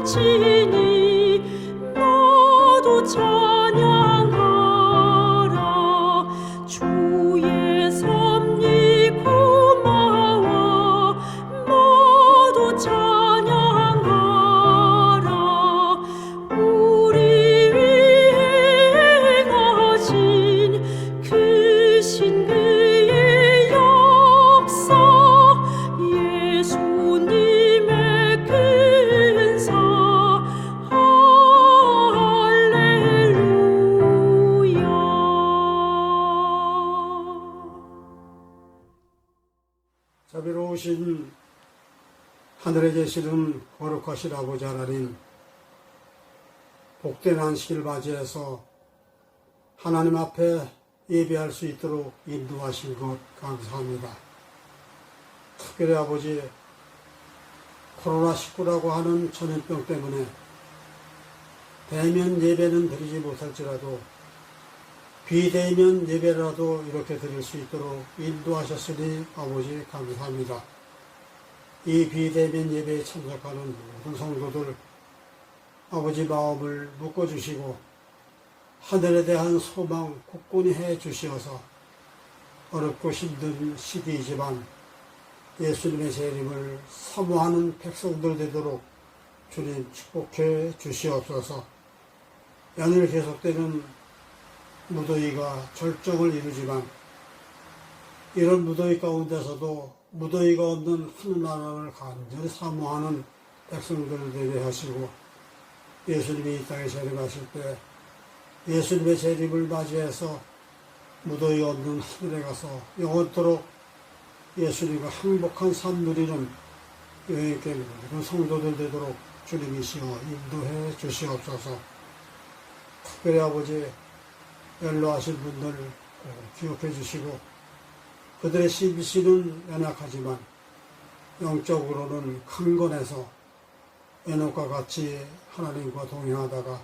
넘치니 모두 찬양하라. 주의 섭리 고마워 모두 찬양하라. 우리 위해 행하신 그 신비의 역사, 예수님의 근사, 할렐루야. 자비로우신 하늘에 계시는 거룩하신 아버지 하나님, 복된 안식을 맞이해서 하나님 앞에 예배할 수 있도록 인도하신 것 감사합니다. 특별히 아버지, 코로나19라고 하는 전염병 때문에 대면 예배는 드리지 못할지라도 비대면 예배라도 이렇게 드릴 수 있도록 인도하셨으니 아버지 감사합니다. 이 비대면 예배에 참석하는 모든 성도들 아버지 마음을 묶어주시고 하늘에 대한 소망 굳건히 해주시어서 어렵고 힘든 시기이지만 예수님의 재림을 사모하는 백성들 되도록 주님 축복해 주시옵소서. 연일 계속되는 무더위가 절정을 이루지만 이런 무더위 가운데서도 무더위가 없는 하늘나라를 간절히 사모하는 백성들을 되게 하시고 예수님이 이 땅에 재림하실 때 예수님의 재림을 맞이해서 무더위 없는 하늘에 가서 영원토록 예수님과 행복한 삶 누리는 여행께 모든 성도들 되도록 주님이시여 인도해 주시옵소서. 특별히 아버지 연로하신 분들 기억해 주시고 그들의 심신은 연약하지만 영적으로는 강건해서 에녹과 같이 하나님과 동행하다가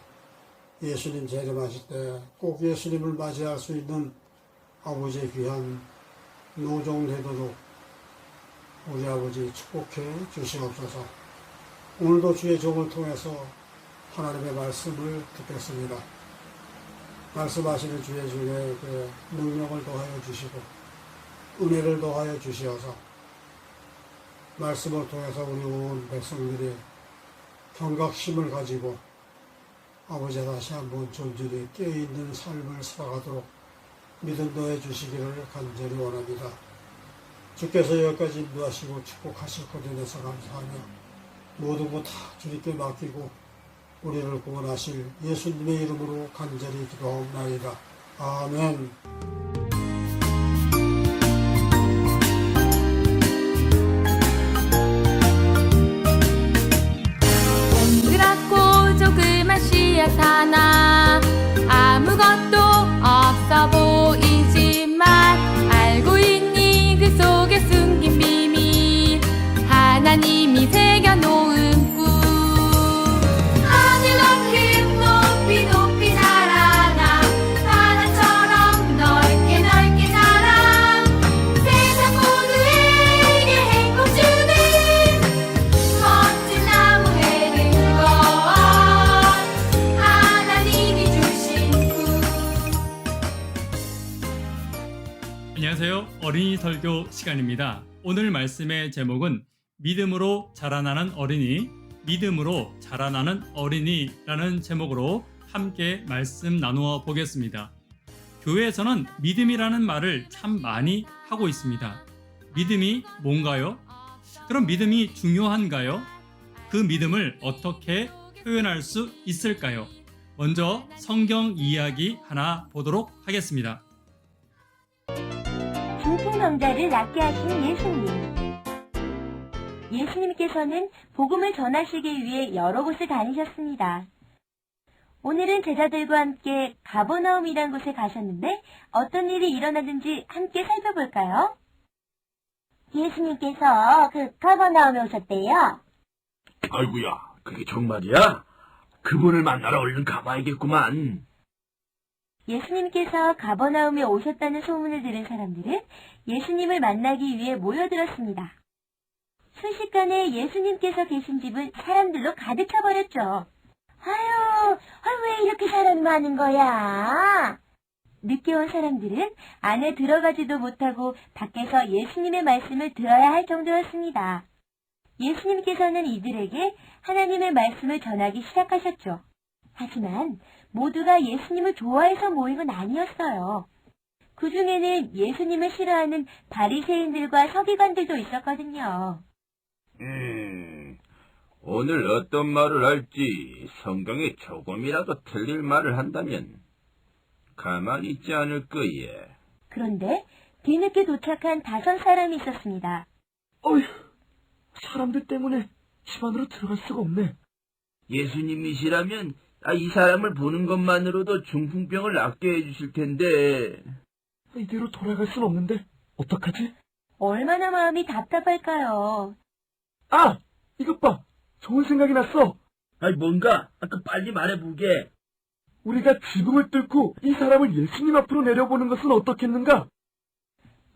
예수님 재림하실 때 꼭 예수님을 맞이할 수 있는 아버지의 귀한 노종 되도록 우리 아버지 축복해 주시옵소서. 오늘도 주의 종을 통해서 하나님의 말씀을 듣겠습니다. 말씀하시는 주의 중에 그 능력을 더하여 주시고 은혜를 더하여 주시어서 말씀을 통해서 우리 온 백성들이 경각심을 가지고 아버지 다시 한번 존전히 깨어있는 삶을 살아가도록 믿음 더해 주시기를 간절히 원합니다. 주께서 여기까지 인도하시고 축복하실 것에 대해서 감사하며 모든 것 다 주님께 맡기고 우리를 구원하실 예수님의 이름으로 간절히 기도하옵나이다. 아멘. 동그랗고 조그만 씨앗 하나 아무것도 없어 보이지만 알고 있니 그 속에 숨긴 비밀 하나님이 새겨놓은 꿈 하늘만큼 높이 높이 자라나 바다처럼 넓게 넓게 자라 세상 모두에게 행복 주는 멋진 나무의 것 하나님이 주신 꿈. 안녕하세요. 어린이 설교 시간입니다. 오늘 말씀의 제목은 믿음으로 자라나는 어린이, 믿음으로 자라나는 어린이라는 제목으로 함께 말씀 나누어 보겠습니다. 교회에서는 믿음이라는 말을 참 많이 하고 있습니다. 믿음이 뭔가요? 그럼 믿음이 중요한가요? 그 믿음을 어떻게 표현할 수 있을까요? 먼저 성경 이야기 하나 보도록 하겠습니다. 중풍병자를 낫게 하신 예수님. 예수님께서는 복음을 전하시기 위해 여러 곳을 다니셨습니다. 오늘은 제자들과 함께 가버나움이란 곳에 가셨는데 어떤 일이 일어나는지 함께 살펴볼까요? 예수님께서 그 가버나움에 오셨대요. 아이고야, 그게 정말이야? 그분을 만나러 얼른 가봐야겠구만. 예수님께서 가버나움에 오셨다는 소문을 들은 사람들은 예수님을 만나기 위해 모여들었습니다. 순식간에 예수님께서 계신 집은 사람들로 가득 차버렸죠. 아유, 왜 이렇게 사람이 많은 거야? 늦게 온 사람들은 안에 들어가지도 못하고 밖에서 예수님의 말씀을 들어야 할 정도였습니다. 예수님께서는 이들에게 하나님의 말씀을 전하기 시작하셨죠. 하지만 모두가 예수님을 좋아해서 모인 건 아니었어요. 그 중에는 예수님을 싫어하는 바리새인들과 서기관들도 있었거든요. 오늘 어떤 말을 할지 성경에 조금이라도 틀릴 말을 한다면 가만히 있지 않을 거예. 그런데 뒤늦게 도착한 5사람이 있었습니다. 어휴, 사람들 때문에 집 안으로 들어갈 수가 없네. 예수님이시라면 이 사람을 보는 것만으로도 중풍병을 낫게 해주실 텐데. 이대로 돌아갈 순 없는데 어떡하지? 얼마나 마음이 답답할까요? 아! 이것 봐! 좋은 생각이 났어! 뭔가? 빨리 말해보게. 우리가 지붕을 뚫고 이 사람을 예수님 앞으로 내려보는 것은 어떻겠는가?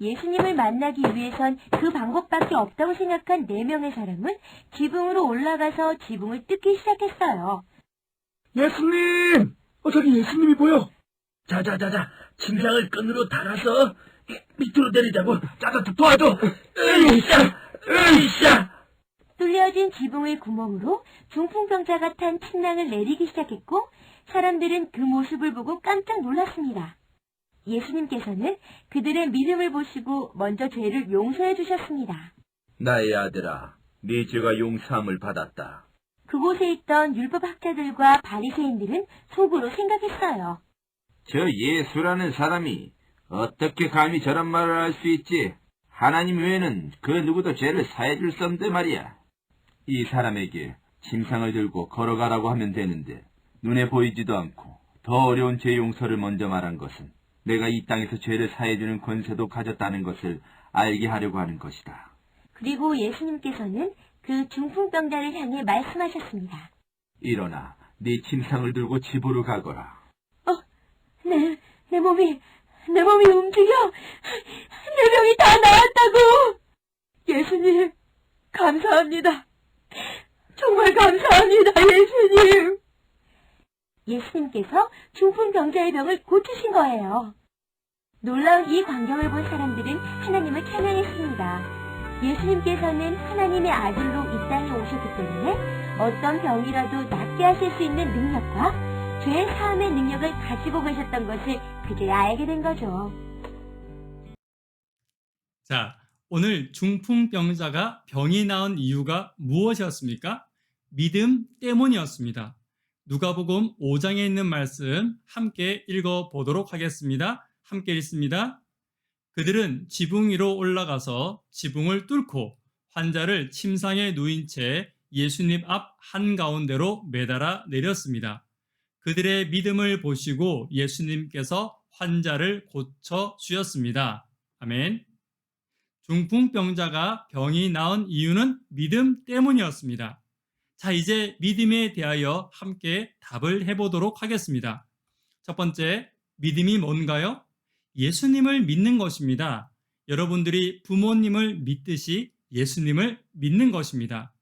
예수님을 만나기 위해선 그 방법밖에 없다고 생각한 4명의 사람은 지붕으로 올라가서 지붕을 뜯기 시작했어요. 예수님! 저기 예수님이 보여! 자자자자, 침상을 끈으로 달아서 밑으로 내리자고. 자자, 도와줘! 으이샤! 뚫려진 지붕의 구멍으로 중풍병자가 탄 침낭을 내리기 시작했고 사람들은 그 모습을 보고 깜짝 놀랐습니다. 예수님께서는 그들의 믿음을 보시고 먼저 죄를 용서해 주셨습니다. 나의 아들아, 네 죄가 용서함을 받았다. 그곳에 있던 율법학자들과 바리새인들은 속으로 생각했어요. 저 예수라는 사람이 어떻게 감히 저런 말을 할 수 있지? 하나님 외에는 그 누구도 죄를 사해 줄 수 없는데 말이야. 이 사람에게 침상을 들고 걸어가라고 하면 되는데 눈에 보이지도 않고 더 어려운 죄 용서를 먼저 말한 것은 내가 이 땅에서 죄를 사해주는 권세도 가졌다는 것을 알게 하려고 하는 것이다. 그리고 예수님께서는 그 중풍병자를 향해 말씀하셨습니다. 일어나 네 침상을 들고 집으로 가거라. 내 몸이 움직여. 내 병이 다 나았다고. 예수님, 감사합니다. 정말 감사합니다, 예수님. 예수님께서 중풍병자의 병을 고치신 거예요. 놀라운 이 광경을 본 사람들은 하나님을 찬양했습니다. 예수님께서는 하나님의 아들로 이 땅에 오셨기 때문에 어떤 병이라도 낫게 하실 수 있는 능력과 죄 사함의 능력을 가지고 계셨던 것을 그제야 알게 된 거죠. 자, 오늘 중풍병자가 병이 나은 이유가 무엇이었습니까? 믿음 때문이었습니다. 누가복음 5장에 있는 말씀 함께 읽어보도록 하겠습니다. 함께 읽습니다. 그들은 지붕 위로 올라가서 지붕을 뚫고 환자를 침상에 누인 채 예수님 앞 한가운데로 매달아 내렸습니다. 그들의 믿음을 보시고 예수님께서 환자를 고쳐 주셨습니다. 아멘. 중풍병자가 병이 나은 이유는 믿음 때문이었습니다. 자, 이제 믿음에 대하여 함께 답을 해보도록 하겠습니다. 첫 번째, 믿음이 뭔가요? 예수님을 믿는 것입니다. 여러분들이 부모님을 믿듯이 예수님을 믿는 것입니다.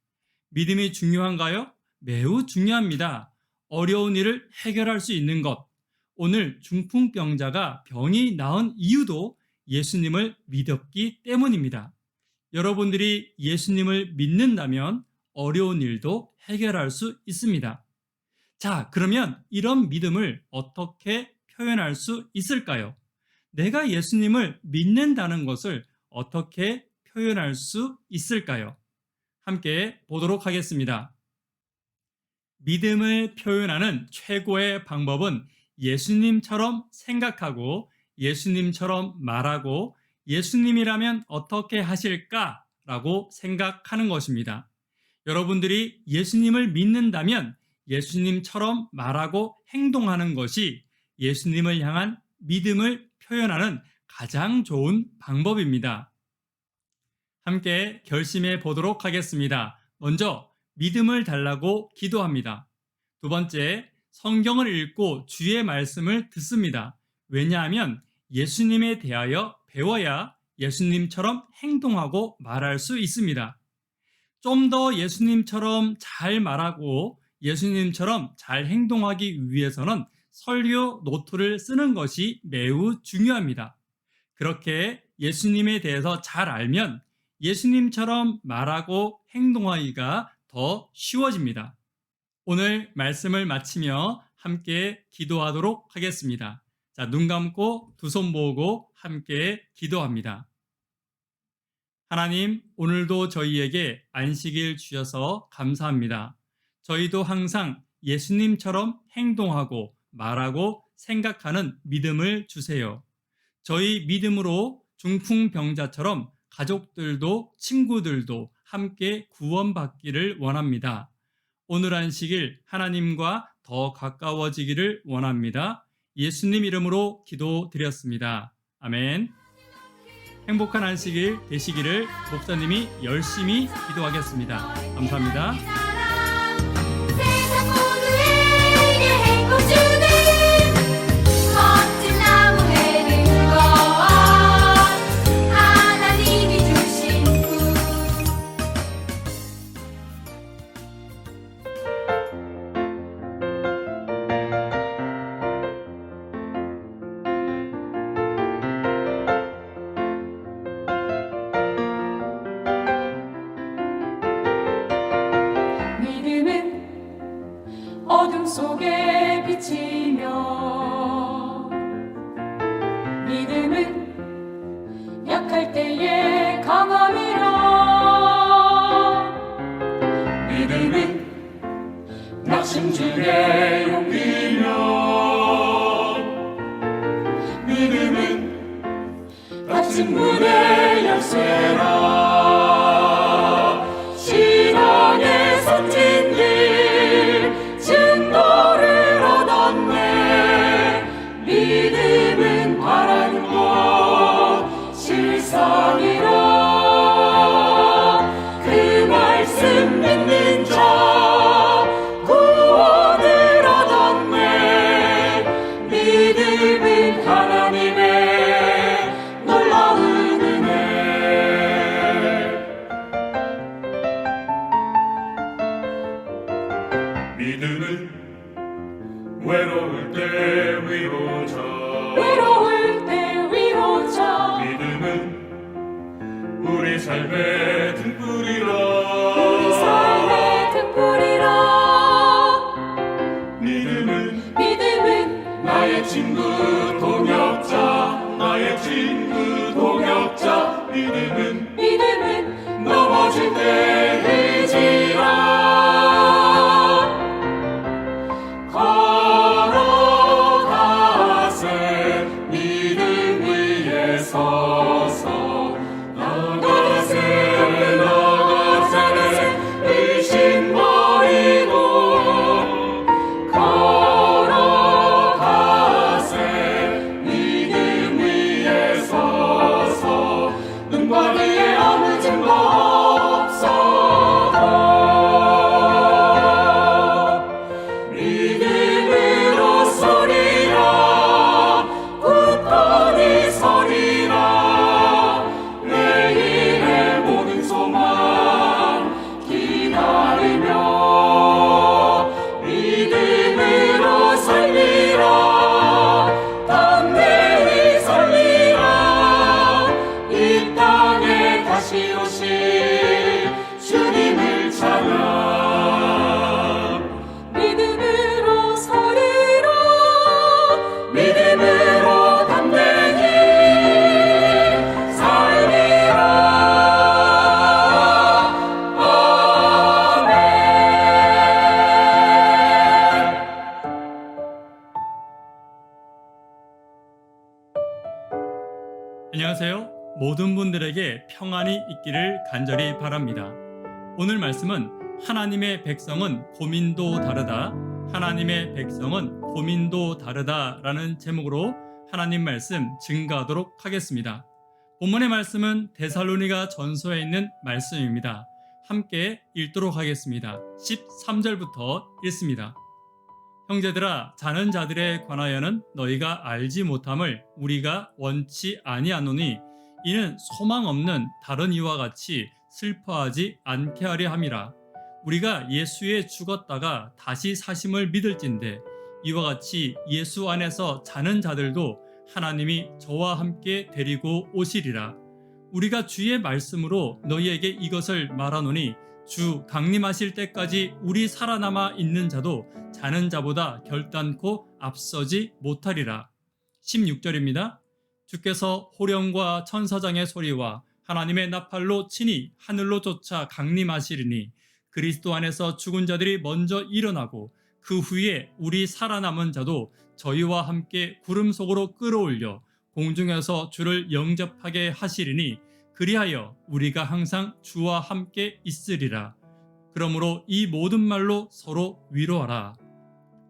믿음이 중요한가요? 매우 중요합니다. 어려운 일을 해결할 수 있는 것. 오늘 중풍병자가 병이 나은 이유도 예수님을 믿었기 때문입니다. 여러분들이 예수님을 믿는다면 어려운 일도 해결할 수 있습니다. 자, 그러면 이런 믿음을 어떻게 표현할 수 있을까요? 내가 예수님을 믿는다는 것을 어떻게 표현할 수 있을까요? 함께 보도록 하겠습니다. 믿음을 표현하는 최고의 방법은 예수님처럼 생각하고 예수님처럼 말하고 예수님이라면 어떻게 하실까라고 생각하는 것입니다. 여러분들이 예수님을 믿는다면 예수님처럼 말하고 행동하는 것이 예수님을 향한 믿음을 표현하는 가장 좋은 방법입니다. 함께 결심해 보도록 하겠습니다. 먼저 믿음을 달라고 기도합니다. 두 번째, 성경을 읽고 주의 말씀을 듣습니다. 왜냐하면 예수님에 대하여 배워야 예수님처럼 행동하고 말할 수 있습니다. 좀 더 예수님처럼 잘 말하고 예수님처럼 잘 행동하기 위해서는 설교 노트를 쓰는 것이 매우 중요합니다. 그렇게 예수님에 대해서 잘 알면 예수님처럼 말하고 행동하기가 더 쉬워집니다. 오늘 말씀을 마치며 함께 기도하도록 하겠습니다. 자, 눈 감고 두 손 모으고 함께 기도합니다. 하나님, 오늘도 저희에게 안식일 주셔서 감사합니다. 저희도 항상 예수님처럼 행동하고 말하고 생각하는 믿음을 주세요. 저희 믿음으로 중풍병자처럼 가족들도 친구들도 함께 구원받기를 원합니다. 오늘 안식일 하나님과 더 가까워지기를 원합니다. 예수님 이름으로 기도드렸습니다. 아멘. 행복한 안식일 되시기를 목사님이 열심히 기도하겠습니다. 감사합니다. 세상 모두에게 행복 주는 멋진 나무 해는 것 하나님이 주신 분 믿음은 어둠 속에 비치며 믿음은 약할 때에 강함이라 믿음은 낙심중에 용기며 믿음은 닫힌 문의 열쇠라 신앙의 선진들 증거를 얻었네 믿음은 바라는 것 실상이라 그 말씀 믿는 자 구원을 얻었네 믿음은 하나님의 놀라운 은혜 믿음은 외로울 때 위로자 외로울 때 위로자 믿음은 우리 삶의 등불이라 우리 삶의 등불이라 믿음은 나의 친구 동역자 나의 친구 동역자 믿음은 넘어질 때 의지라 걸어가세 믿음 위에 서서 나가세 나가세 의심 버리고 걸어가세 믿음 위에 서서 눈과 귀에 아무 증거 없어도 믿음으로 서리라 굳건히 서리라 내일의 모든 소망 기다리며 믿음으로 살리라 담대히 살리라 이 땅에 다시 오실 주님을 찬양 믿음으로 서리라 믿음으로 담대히 살리라 아멘. 안녕하세요. 모든 분들에게 평안이 있기를 간절히 바랍니다. 오늘 말씀은 하나님의 백성은 고민도 다르다. 하나님의 백성은 고민도 다르다라는 제목으로 하나님 말씀 증거하도록 하겠습니다. 본문의 말씀은 데살로니가 전서에 있는 말씀입니다. 함께 읽도록 하겠습니다. 13절부터 읽습니다. 형제들아, 자는 자들에 관하여는 너희가 알지 못함을 우리가 원치 아니하노니 이는 소망 없는 다른 이와 같이 슬퍼하지 않게 하려 함이라. 우리가 예수에 죽었다가 다시 사심을 믿을진대 이와 같이 예수 안에서 자는 자들도 하나님이 저와 함께 데리고 오시리라. 우리가 주의 말씀으로 너희에게 이것을 말하노니 주 강림하실 때까지 우리 살아남아 있는 자도 자는 자보다 결단코 앞서지 못하리라. 16절입니다. 주께서 호령과 천사장의 소리와 하나님의 나팔로 친히 하늘로 쫓아 강림하시리니 그리스도 안에서 죽은 자들이 먼저 일어나고 그 후에 우리 살아남은 자도 저희와 함께 구름 속으로 끌어올려 공중에서 주를 영접하게 하시리니 그리하여 우리가 항상 주와 함께 있으리라. 그러므로 이 모든 말로 서로 위로하라.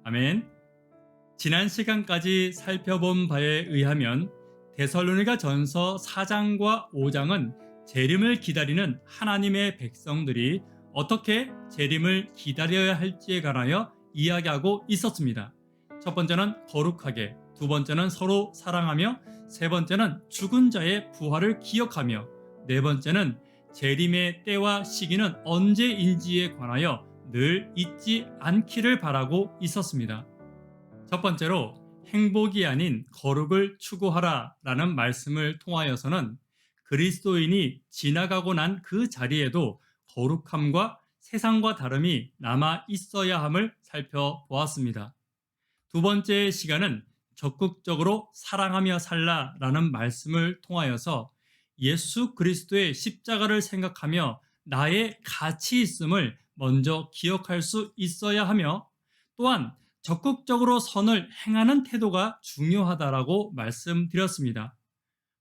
아멘. 지난 시간까지 살펴본 바에 의하면 데살로니가 전서 4장과 5장은 재림을 기다리는 하나님의 백성들이 어떻게 재림을 기다려야 할지에 관하여 이야기하고 있었습니다. 첫 번째는 거룩하게, 두 번째는 서로 사랑하며, 세 번째는 죽은 자의 부활을 기억하며, 네 번째는 재림의 때와 시기는 언제인지에 관하여 늘 잊지 않기를 바라고 있었습니다. 첫 번째로 행복이 아닌 거룩을 추구하라 라는 말씀을 통하여서는 그리스도인이 지나가고 난 그 자리에도 거룩함과 세상과 다름이 남아 있어야 함을 살펴보았습니다. 두 번째 시간은 적극적으로 사랑하며 살라라는 말씀을 통하여서 예수 그리스도의 십자가를 생각하며 나의 가치 있음을 먼저 기억할 수 있어야 하며, 또한 적극적으로 선을 행하는 태도가 중요하다라고 말씀드렸습니다.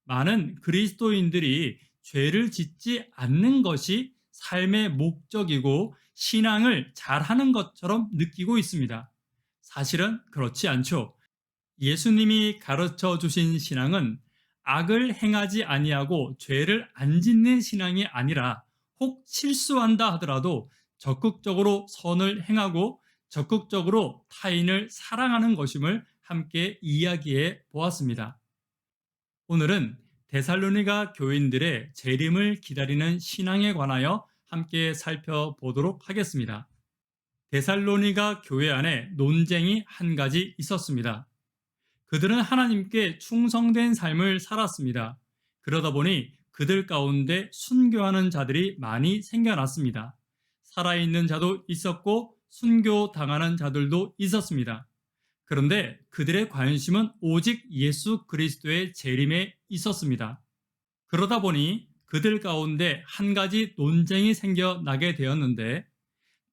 많은 그리스도인들이 죄를 짓지 않는 것이 삶의 목적이고 신앙을 잘하는 것처럼 느끼고 있습니다. 사실은 그렇지 않죠. 예수님이 가르쳐 주신 신앙은 악을 행하지 아니하고 죄를 안 짓는 신앙이 아니라 혹 실수한다 하더라도 적극적으로 선을 행하고 적극적으로 타인을 사랑하는 것임을 함께 이야기해 보았습니다. 오늘은 데살로니가 교인들의 재림을 기다리는 신앙에 관하여 함께 살펴보도록 하겠습니다. 데살로니가 교회 안에 논쟁이 한 가지 있었습니다. 그들은 하나님께 충성된 삶을 살았습니다. 그러다 보니 그들 가운데 순교하는 자들이 많이 생겨났습니다. 살아있는 자도 있었고 순교당하는 자들도 있었습니다. 그런데 그들의 관심은 오직 예수 그리스도의 재림에 있었습니다. 그러다 보니 그들 가운데 한 가지 논쟁이 생겨나게 되었는데,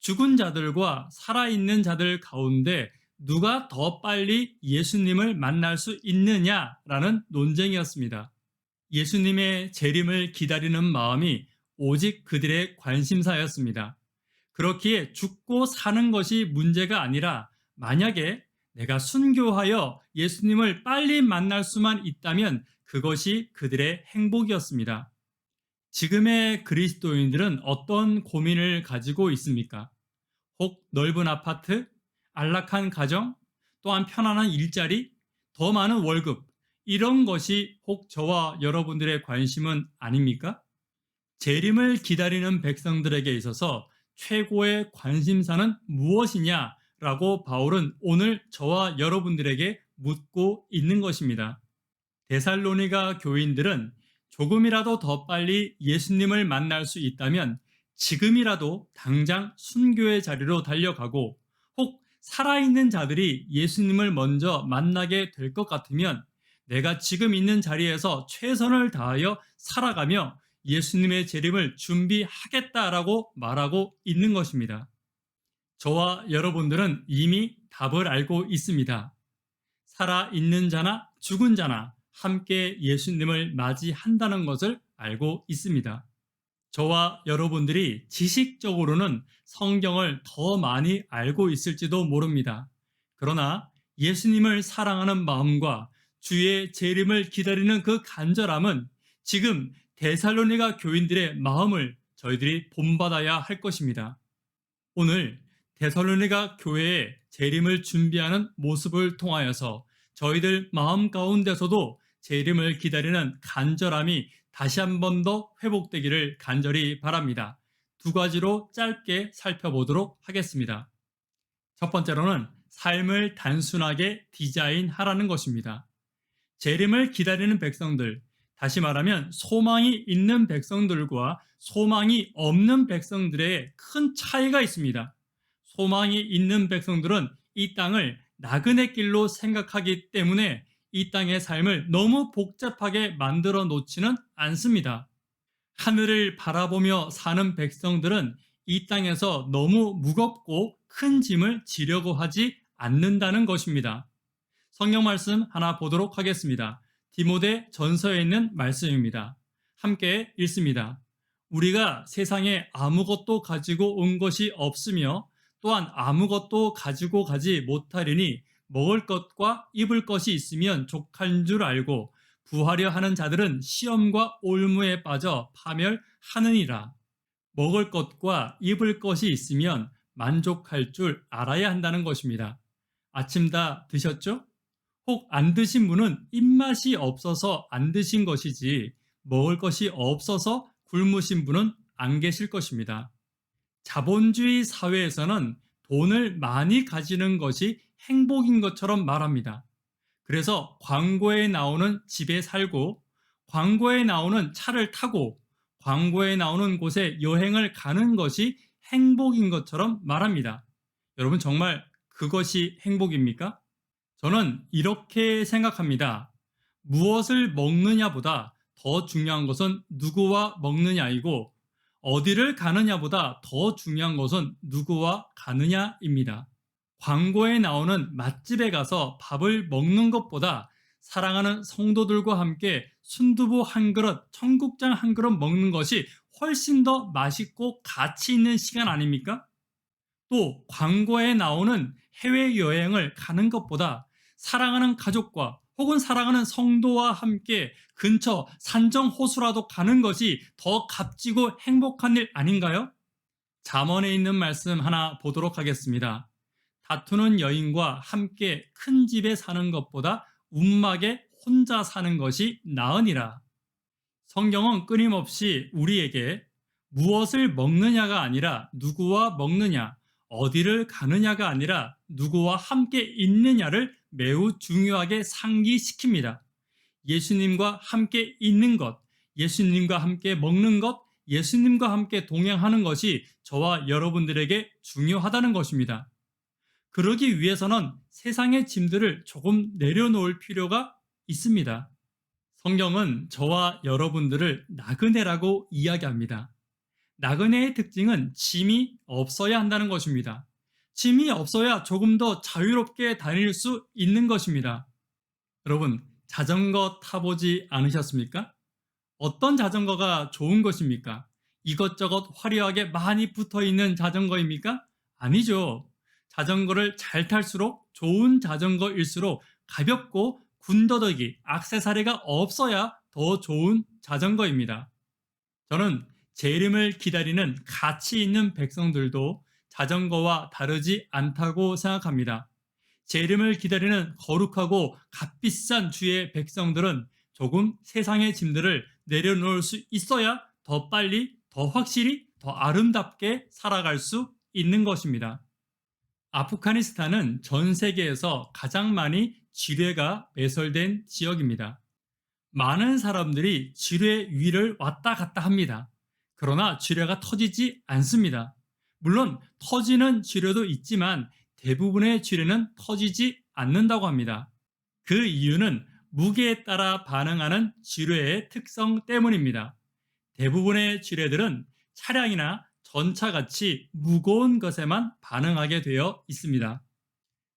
죽은 자들과 살아있는 자들 가운데 누가 더 빨리 예수님을 만날 수 있느냐라는 논쟁이었습니다. 예수님의 재림을 기다리는 마음이 오직 그들의 관심사였습니다. 그렇기에 죽고 사는 것이 문제가 아니라 만약에 내가 순교하여 예수님을 빨리 만날 수만 있다면 그것이 그들의 행복이었습니다. 지금의 그리스도인들은 어떤 고민을 가지고 있습니까? 혹 넓은 아파트, 안락한 가정, 또한 편안한 일자리, 더 많은 월급, 이런 것이 혹 저와 여러분들의 관심은 아닙니까? 재림을 기다리는 백성들에게 있어서 최고의 관심사는 무엇이냐라고 바울은 오늘 저와 여러분들에게 묻고 있는 것입니다. 데살로니가 교인들은 조금이라도 더 빨리 예수님을 만날 수 있다면 지금이라도 당장 순교의 자리로 달려가고, 혹 살아있는 자들이 예수님을 먼저 만나게 될 것 같으면 내가 지금 있는 자리에서 최선을 다하여 살아가며 예수님의 재림을 준비하겠다라고 말하고 있는 것입니다. 저와 여러분들은 이미 답을 알고 있습니다. 살아있는 자나 죽은 자나 함께 예수님을 맞이한다는 것을 알고 있습니다. 저와 여러분들이 지식적으로는 성경을 더 많이 알고 있을지도 모릅니다. 그러나 예수님을 사랑하는 마음과 주의 재림을 기다리는 그 간절함은 지금 데살로니가 교인들의 마음을 저희들이 본받아야 할 것입니다. 오늘 데살로니가 교회의 재림을 준비하는 모습을 통하여서 저희들 마음 가운데서도 재림을 기다리는 간절함이 다시 한 번 더 회복되기를 간절히 바랍니다. 두 가지로 짧게 살펴보도록 하겠습니다. 첫 번째로는 삶을 단순하게 디자인하라는 것입니다. 재림을 기다리는 백성들, 다시 말하면 소망이 있는 백성들과 소망이 없는 백성들의 큰 차이가 있습니다. 소망이 있는 백성들은 이 땅을 나그네 길로 생각하기 때문에 이 땅의 삶을 너무 복잡하게 만들어 놓지는 않습니다. 하늘을 바라보며 사는 백성들은 이 땅에서 너무 무겁고 큰 짐을 지려고 하지 않는다는 것입니다. 성경 말씀 하나 보도록 하겠습니다. 디모데 전서에 있는 말씀입니다. 함께 읽습니다. 우리가 세상에 아무것도 가지고 온 것이 없으며 또한 아무것도 가지고 가지 못하리니 먹을 것과 입을 것이 있으면 족한 줄 알고 부하려 하는 자들은 시험과 올무에 빠져 파멸하느니라. 먹을 것과 입을 것이 있으면 만족할 줄 알아야 한다는 것입니다. 아침 다 드셨죠? 혹 안 드신 분은 입맛이 없어서 안 드신 것이지 먹을 것이 없어서 굶으신 분은 안 계실 것입니다. 자본주의 사회에서는 돈을 많이 가지는 것이 행복인 것처럼 말합니다. 그래서 광고에 나오는 집에 살고, 광고에 나오는 차를 타고, 광고에 나오는 곳에 여행을 가는 것이 행복인 것처럼 말합니다. 여러분 정말 그것이 행복입니까? 저는 이렇게 생각합니다. 무엇을 먹느냐보다 더 중요한 것은 누구와 먹느냐이고 어디를 가느냐보다 더 중요한 것은 누구와 가느냐입니다. 광고에 나오는 맛집에 가서 밥을 먹는 것보다 사랑하는 성도들과 함께 순두부 한 그릇, 청국장 한 그릇 먹는 것이 훨씬 더 맛있고 가치 있는 시간 아닙니까? 또 광고에 나오는 해외여행을 가는 것보다 사랑하는 가족과 혹은 사랑하는 성도와 함께 근처 산정 호수라도 가는 것이 더 값지고 행복한 일 아닌가요? 잠언에 있는 말씀 하나 보도록 하겠습니다. 다투는 여인과 함께 큰 집에 사는 것보다 움막에 혼자 사는 것이 나으니라. 성경은 끊임없이 우리에게 무엇을 먹느냐가 아니라 누구와 먹느냐, 어디를 가느냐가 아니라 누구와 함께 있느냐를 매우 중요하게 상기시킵니다. 예수님과 함께 있는 것, 예수님과 함께 먹는 것, 예수님과 함께 동행하는 것이 저와 여러분들에게 중요하다는 것입니다. 그러기 위해서는 세상의 짐들을 조금 내려놓을 필요가 있습니다. 성경은 저와 여러분들을 나그네라고 이야기합니다. 나그네의 특징은 짐이 없어야 한다는 것입니다. 짐이 없어야 조금 더 자유롭게 다닐 수 있는 것입니다. 여러분, 자전거 타보지 않으셨습니까? 어떤 자전거가 좋은 것입니까? 이것저것 화려하게 많이 붙어 있는 자전거입니까? 아니죠. 자전거를 잘 탈수록 좋은 자전거일수록 가볍고 군더더기, 액세서리가 없어야 더 좋은 자전거입니다. 저는 재림을 기다리는 가치 있는 백성들도 자전거와 다르지 않다고 생각합니다. 재림을 기다리는 거룩하고 값비싼 주의 백성들은 조금 세상의 짐들을 내려놓을 수 있어야 더 빨리, 더 확실히, 더 아름답게 살아갈 수 있는 것입니다. 아프가니스탄은 전 세계에서 가장 많이 지뢰가 매설된 지역입니다. 많은 사람들이 지뢰 위를 왔다 갔다 합니다. 그러나 지뢰가 터지지 않습니다. 물론 터지는 지뢰도 있지만 대부분의 지뢰는 터지지 않는다고 합니다. 그 이유는 무게에 따라 반응하는 지뢰의 특성 때문입니다. 대부분의 지뢰들은 차량이나 전차같이 무거운 것에만 반응하게 되어 있습니다.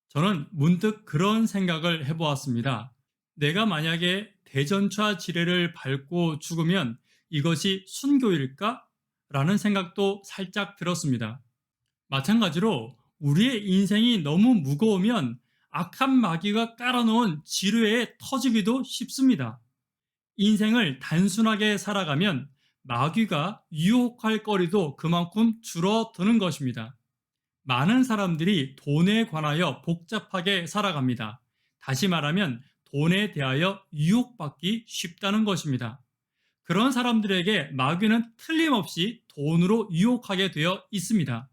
저는 문득 그런 생각을 해보았습니다. 내가 만약에 대전차 지뢰를 밟고 죽으면 이것이 순교일까? 라는 생각도 살짝 들었습니다. 마찬가지로 우리의 인생이 너무 무거우면 악한 마귀가 깔아놓은 지뢰에 터지기도 쉽습니다. 인생을 단순하게 살아가면 마귀가 유혹할 거리도 그만큼 줄어드는 것입니다. 많은 사람들이 돈에 관하여 복잡하게 살아갑니다. 다시 말하면 돈에 대하여 유혹받기 쉽다는 것입니다. 그런 사람들에게 마귀는 틀림없이 돈으로 유혹하게 되어 있습니다.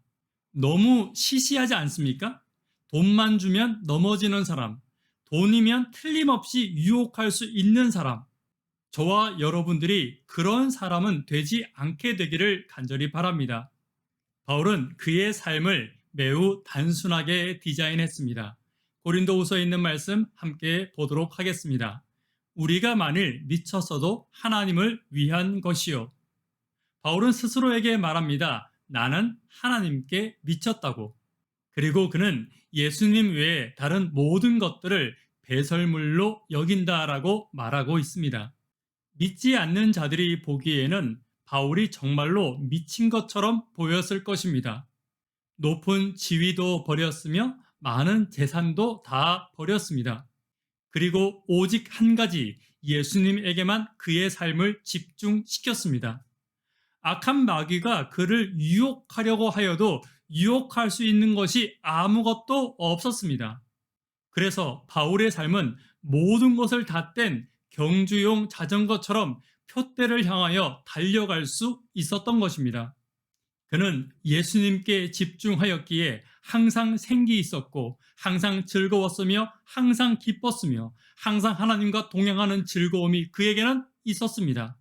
너무 시시하지 않습니까? 돈만 주면 넘어지는 사람, 돈이면 틀림없이 유혹할 수 있는 사람, 저와 여러분들이 그런 사람은 되지 않게 되기를 간절히 바랍니다. 바울은 그의 삶을 매우 단순하게 디자인했습니다. 고린도후서에 있는 말씀 함께 보도록 하겠습니다. 우리가 만일 미쳤어도 하나님을 위한 것이요. 바울은 스스로에게 말합니다. 나는 하나님께 미쳤다고. 그리고 그는 예수님 외에 다른 모든 것들을 배설물로 여긴다라고 말하고 있습니다. 믿지 않는 자들이 보기에는 바울이 정말로 미친 것처럼 보였을 것입니다. 높은 지위도 버렸으며 많은 재산도 다 버렸습니다. 그리고 오직 한 가지 예수님에게만 그의 삶을 집중시켰습니다. 악한 마귀가 그를 유혹하려고 하여도 유혹할 수 있는 것이 아무것도 없었습니다. 그래서 바울의 삶은 모든 것을 다 뗀 경주용 자전거처럼 표대를 향하여 달려갈 수 있었던 것입니다. 그는 예수님께 집중하였기에 항상 생기 있었고 항상 즐거웠으며 항상 기뻤으며 항상 하나님과 동행하는 즐거움이 그에게는 있었습니다.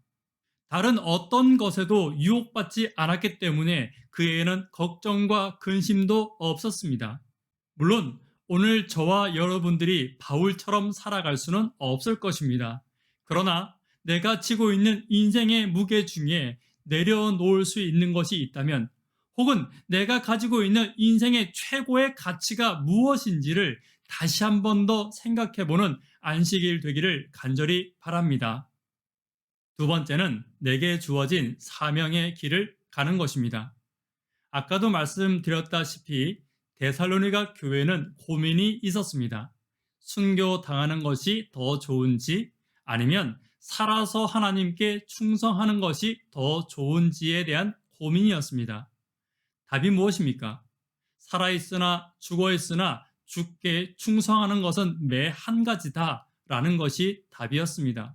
다른 어떤 것에도 유혹받지 않았기 때문에 그에게는 걱정과 근심도 없었습니다. 물론 오늘 저와 여러분들이 바울처럼 살아갈 수는 없을 것입니다. 그러나 내가 지고 있는 인생의 무게 중에 내려놓을 수 있는 것이 있다면, 혹은 내가 가지고 있는 인생의 최고의 가치가 무엇인지를 다시 한 번 더 생각해보는 안식일 되기를 간절히 바랍니다. 두 번째는 내게 주어진 사명의 길을 가는 것입니다. 아까도 말씀드렸다시피 데살로니가 교회는 고민이 있었습니다. 순교당하는 것이 더 좋은지 아니면 살아서 하나님께 충성하는 것이 더 좋은지에 대한 고민이었습니다. 답이 무엇입니까? 살아있으나 죽어있으나 죽게 충성하는 것은 매 한 가지다 라는 것이 답이었습니다.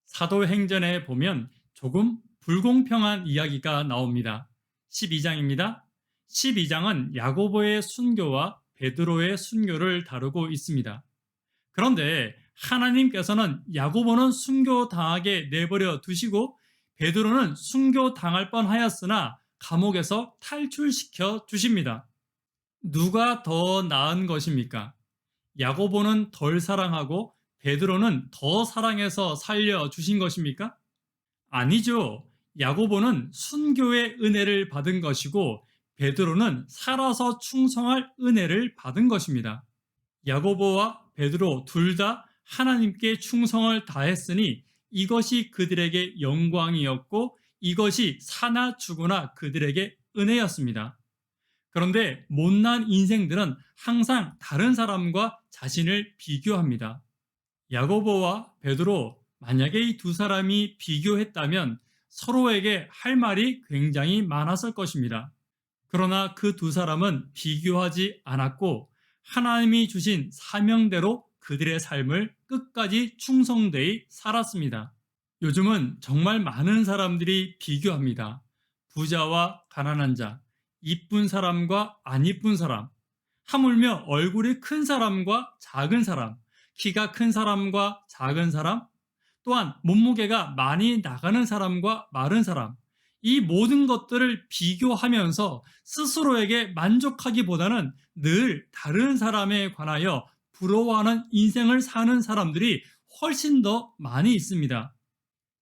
사도행전에 보면 조금 불공평한 이야기가 나옵니다. 12장입니다. 12장은 야고보의 순교와 베드로의 순교를 다루고 있습니다. 그런데 하나님께서는 야고보는 순교당하게 내버려 두시고 베드로는 순교당할 뻔하였으나 감옥에서 탈출시켜 주십니다. 누가 더 나은 것입니까? 야고보는 덜 사랑하고 베드로는 더 사랑해서 살려주신 것입니까? 아니죠. 야고보는 순교의 은혜를 받은 것이고 베드로는 살아서 충성할 은혜를 받은 것입니다. 야고보와 베드로 둘 다 하나님께 충성을 다했으니 이것이 그들에게 영광이었고 이것이 사나 죽으나 그들에게 은혜였습니다. 그런데 못난 인생들은 항상 다른 사람과 자신을 비교합니다. 야고보와 베드로, 만약에 이 두 사람이 비교했다면 서로에게 할 말이 굉장히 많았을 것입니다. 그러나 그 두 사람은 비교하지 않았고 하나님이 주신 사명대로 그들의 삶을 끝까지 충성되이 살았습니다. 요즘은 정말 많은 사람들이 비교합니다. 부자와 가난한 자, 이쁜 사람과 안 이쁜 사람, 하물며 얼굴이 큰 사람과 작은 사람, 키가 큰 사람과 작은 사람, 또한 몸무게가 많이 나가는 사람과 마른 사람, 이 모든 것들을 비교하면서 스스로에게 만족하기보다는 늘 다른 사람에 관하여 부러워하는 인생을 사는 사람들이 훨씬 더 많이 있습니다.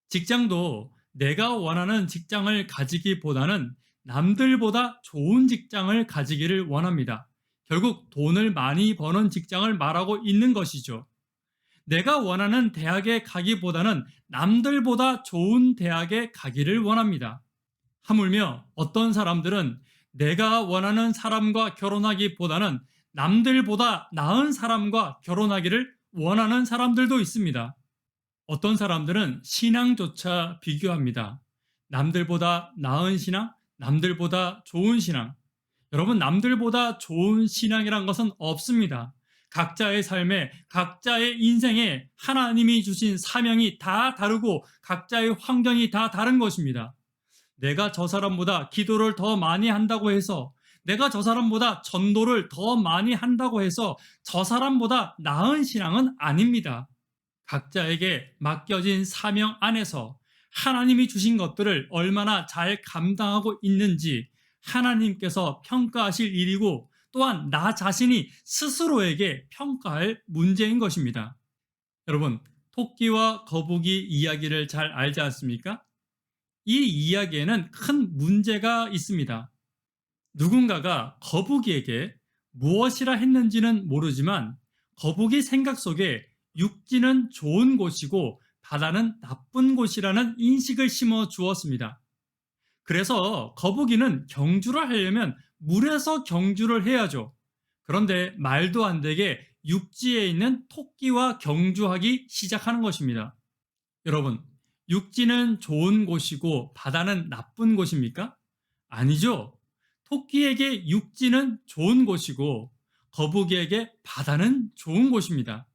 직장도 내가 원하는 직장을 가지기보다는 남들보다 좋은 직장을 가지기를 원합니다. 결국 돈을 많이 버는 직장을 말하고 있는 것이죠. 내가 원하는 대학에 가기보다는 남들보다 좋은 대학에 가기를 원합니다. 하물며 어떤 사람들은 내가 원하는 사람과 결혼하기보다는 남들보다 나은 사람과 결혼하기를 원하는 사람들도 있습니다. 어떤 사람들은 신앙조차 비교합니다. 남들보다 나은 신앙, 남들보다 좋은 신앙. 여러분, 남들보다 좋은 신앙이란 것은 없습니다. 각자의 삶에, 각자의 인생에 하나님이 주신 사명이 다 다르고 각자의 환경이 다 다른 것입니다. 내가 저 사람보다 기도를 더 많이 한다고 해서, 내가 저 사람보다 전도를 더 많이 한다고 해서 저 사람보다 나은 신앙은 아닙니다. 각자에게 맡겨진 사명 안에서 하나님이 주신 것들을 얼마나 잘 감당하고 있는지 하나님께서 평가하실 일이고, 또한 나 자신이 스스로에게 평가할 문제인 것입니다. 여러분, 토끼와 거북이 이야기를 잘 알지 않습니까? 이 이야기에는 큰 문제가 있습니다. 누군가가 거북이에게 무엇이라 했는지는 모르지만 거북이 생각 속에 육지는 좋은 곳이고 바다는 나쁜 곳이라는 인식을 심어 주었습니다. 그래서 거북이는 경주를 하려면 물에서 경주를 해야죠. 그런데 말도 안 되게 육지에 있는 토끼와 경주하기 시작하는 것입니다. 여러분, 육지는 좋은 곳이고 바다는 나쁜 곳입니까? 아니죠. 토끼에게 육지는 좋은 곳이고 거북이에게 바다는 좋은 곳입니다.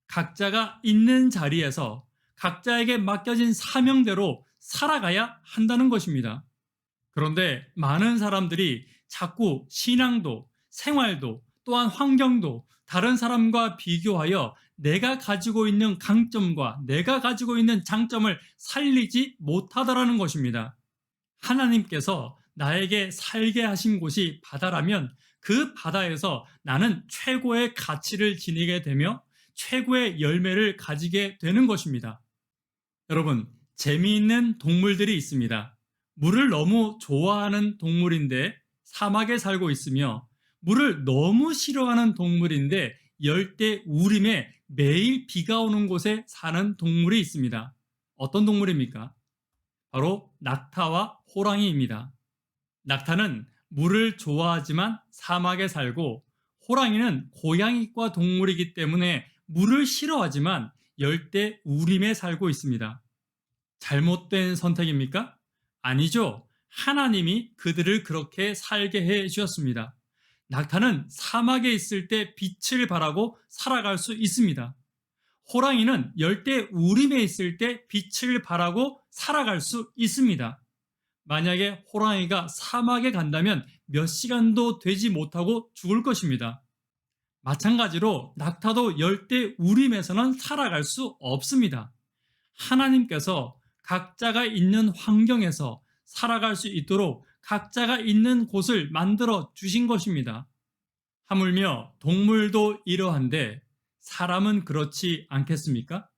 각자가 있는 자리에서 각자에게 맡겨진 사명대로 살아가야 한다는 것입니다. 그런데 많은 사람들이 자꾸 신앙도, 생활도, 또한 환경도 다른 사람과 비교하여 내가 가지고 있는 강점과 내가 가지고 있는 장점을 살리지 못하더라는 것입니다. 하나님께서 나에게 살게 하신 곳이 바다라면 그 바다에서 나는 최고의 가치를 지니게 되며 최고의 열매를 가지게 되는 것입니다. 여러분, 재미있는 동물들이 있습니다. 물을 너무 좋아하는 동물인데 사막에 살고 있으며, 물을 너무 싫어하는 동물인데 열대 우림에 매일 비가 오는 곳에 사는 동물이 있습니다. 어떤 동물입니까? 바로 낙타와 호랑이입니다. 낙타는 물을 좋아하지만 사막에 살고, 호랑이는 고양이과 동물이기 때문에 물을 싫어하지만 열대 우림에 살고 있습니다. 잘못된 선택입니까? 아니죠. 하나님이 그들을 그렇게 살게 해 주셨습니다. 낙타는 사막에 있을 때 빛을 발하고 살아갈 수 있습니다. 호랑이는 열대 우림에 있을 때 빛을 발하고 살아갈 수 있습니다. 만약에 호랑이가 사막에 간다면 몇 시간도 되지 못하고 죽을 것입니다. 마찬가지로 낙타도 열대 우림에서는 살아갈 수 없습니다. 하나님께서 각자가 있는 환경에서 살아갈 수 있도록 각자가 있는 곳을 만들어 주신 것입니다. 하물며 동물도 이러한데 사람은 그렇지 않겠습니까?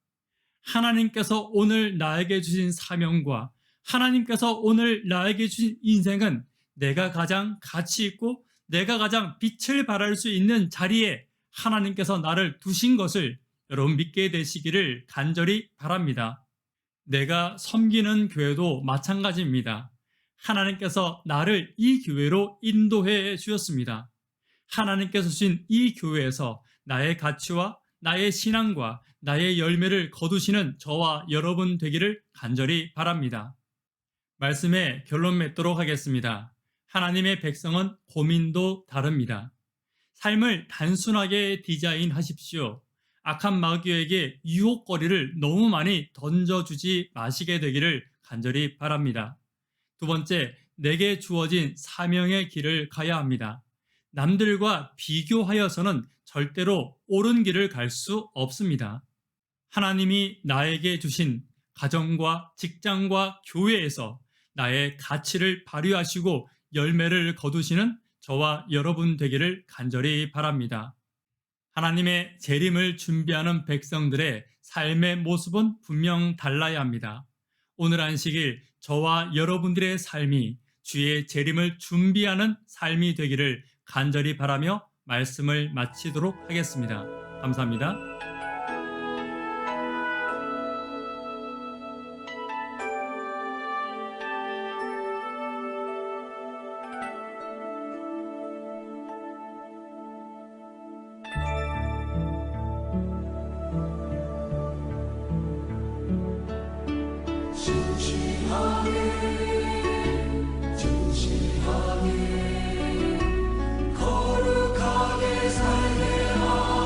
하나님께서 오늘 나에게 주신 사명과 하나님께서 오늘 나에게 주신 인생은 내가 가장 가치 있고 내가 가장 빛을 발할 수 있는 자리에 하나님께서 나를 두신 것을 여러분 믿게 되시기를 간절히 바랍니다. 내가 섬기는 교회도 마찬가지입니다. 하나님께서 나를 이 교회로 인도해 주셨습니다. 하나님께서 주신 이 교회에서 나의 가치와 나의 신앙과 나의 열매를 거두시는 저와 여러분 되기를 간절히 바랍니다. 말씀의 결론 맺도록 하겠습니다. 하나님의 백성은 고민도 다릅니다. 삶을 단순하게 디자인하십시오. 악한 마귀에게 유혹거리를 너무 많이 던져주지 마시게 되기를 간절히 바랍니다. 두 번째, 내게 주어진 사명의 길을 가야 합니다. 남들과 비교하여서는 절대로 옳은 길을 갈 수 없습니다. 하나님이 나에게 주신 가정과 직장과 교회에서 나의 가치를 발휘하시고 열매를 거두시는 저와 여러분 되기를 간절히 바랍니다. 하나님의 재림을 준비하는 백성들의 삶의 모습은 분명 달라야 합니다. 오늘 안식일 저와 여러분들의 삶이 주의 재림을 준비하는 삶이 되기를 간절히 바라며 말씀을 마치도록 하겠습니다. 감사합니다. 거룩하게 살게 하소서.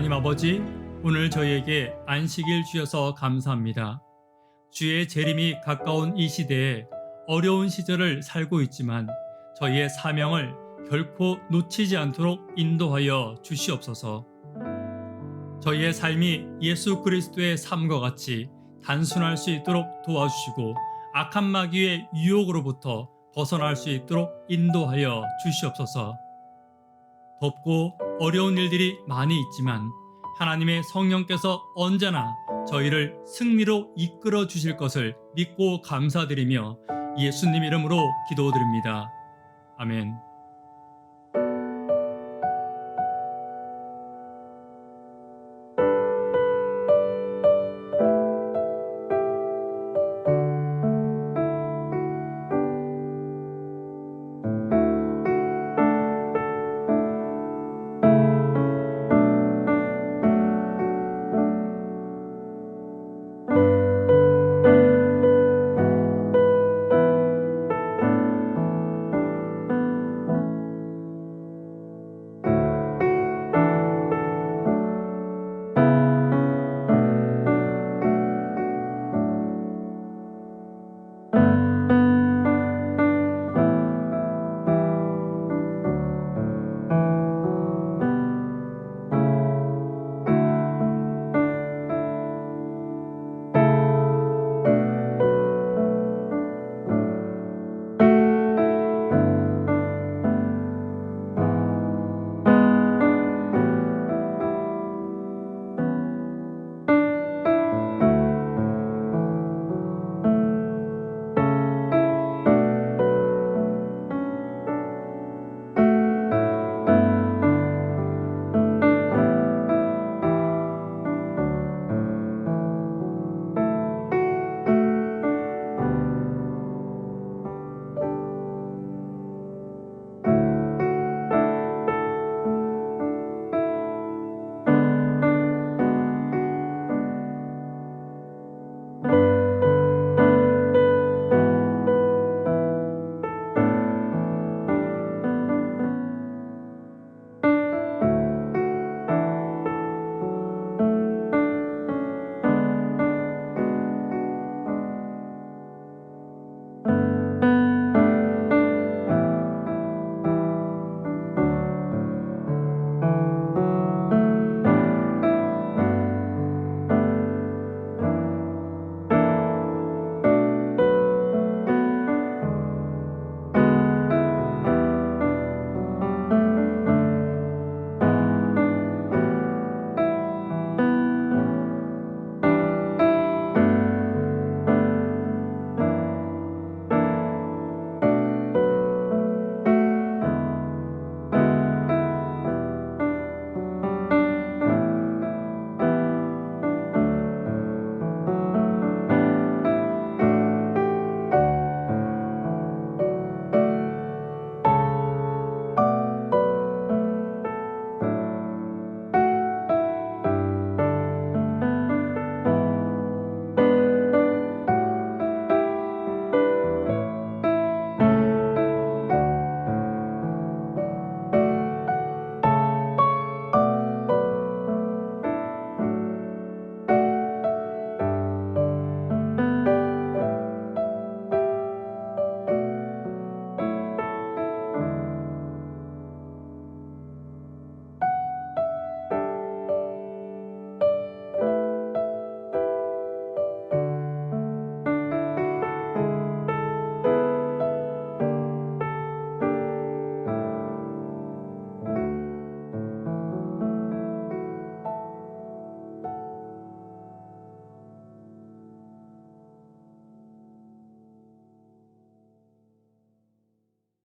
하나님 아버지, 오늘 저희에게 안식일 주셔서 감사합니다. 주의 재림이 가까운 이 시대에 어려운 시절을 살고 있지만 저희의 사명을 결코 놓치지 않도록 인도하여 주시옵소서. 저희의 삶이 예수 그리스도의 삶과 같이 단순할 수 있도록 도와주시고 악한 마귀의 유혹으로부터 벗어날 수 있도록 인도하여 주시옵소서. 덥고 어려운 일들이 많이 있지만 하나님의 성령께서 언제나 저희를 승리로 이끌어 주실 것을 믿고 감사드리며 예수님 이름으로 기도드립니다. 아멘.